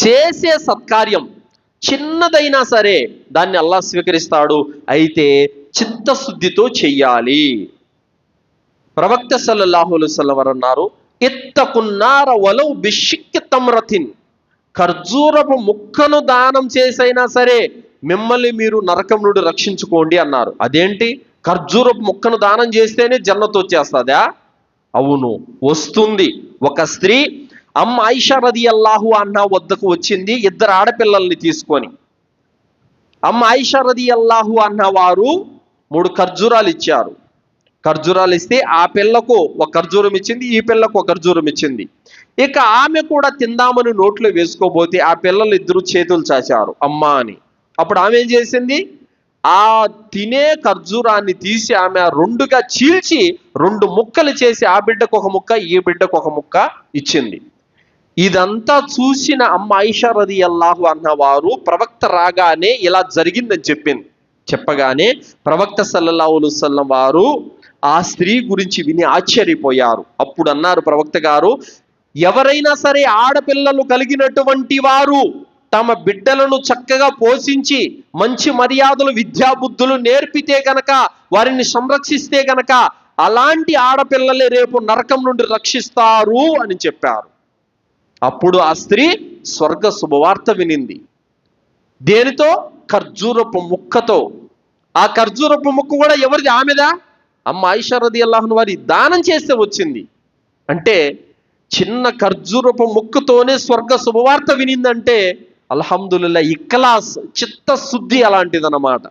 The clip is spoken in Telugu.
చేసే సత్కార్యం చిన్నదైనా సరే దాన్ని అల్లాహ్ స్వీకరిస్తాడు. అయితే చిత్తశుద్ధితో చెయ్యాలి. ప్రవక్త సల్లల్లాహు అలైహి వసల్లం వారు అన్నారు, ఇత్తకున్నార వలౌ బిషిక్కి తమ్రతిన్, ఖర్జూరపు ముక్కను దానం చేసైనా సరే మిమ్మల్ని మీరు నరకం నుండి రక్షించుకోండి అన్నారు. అదేంటి, ఖర్జూరపు ముక్కను దానం చేస్తేనే జన్నతు వచ్చేస్తుందా? అవును, వస్తుంది. ఒక స్త్రీ అమ్మ ఆయిషా రదియల్లాహు అన్హా వద్దకు వచ్చింది 2 ఆడపిల్లల్ని తీసుకొని. అమ్మ ఆయిషా రదియల్లాహు అన్హా వారు 3 ఖర్జూరాలు ఇచ్చారు. ఖర్జూరాలు ఇస్తే ఆ పిల్లకు ఒక ఖర్జూరం ఇచ్చింది, ఈ పిల్లకు ఒక ఖర్జూరం ఇచ్చింది. ఇక ఆమె కూడా తిందామని నోట్లో వేసుకోబోతే ఆ పిల్లలు ఇద్దరు చేతులు చాచారు అమ్మా అని. అప్పుడు ఆమె ఏం చేసింది, ఆ తినే ఖర్జూరాన్ని తీసి ఆమె 2గా చీల్చి 2 ముక్కలు చేసి ఆ బిడ్డకు ఒక ముక్క, ఈ బిడ్డకు ఒక ముక్క ఇచ్చింది. ఇదంతా చూసిన అమ్మ ఆయిషా రదియల్లాహు అన్హా వారు ప్రవక్త రాగానే ఇలా జరిగిందని చెప్పింది. చెప్పగానే ప్రవక్త సల్లల్లాహు అలైహి వసల్లం వారు ఆ స్త్రీ గురించి విని ఆశ్చర్యపోయారు. అప్పుడు అన్నారు ప్రవక్త గారు, ఎవరైనా సరే ఆడపిల్లలు కలిగినటువంటి వారు తమ బిడ్డలను చక్కగా పోషించి మంచి మర్యాదలు విద్యాబుద్ధులు నేర్పితే గనక, వారిని సంరక్షిస్తే గనక అలాంటి ఆడపిల్లలే రేపు నరకం నుండి రక్షిస్తారు అని చెప్పారు. అప్పుడు ఆ స్త్రీ స్వర్గ శుభవార్త వినింది. దేనితో? ఖర్జూరపు ముక్కతో. ఆ ఖర్జూరపు ముక్క కూడా ఎవరిది? ఆమెదా? అమ్మ ఆయిషా రదియల్లాహు అన్హా వారి దానం చేస్తే వచ్చింది. అంటే చిన్న ఖర్జూరపు ముక్కతోనే స్వర్గ శుభవార్త వినిందంటే అల్హమ్దులిల్లాహ్, ఇఖ్లాస్, చిత్తశుద్ధి అలాంటిదన్నమాట.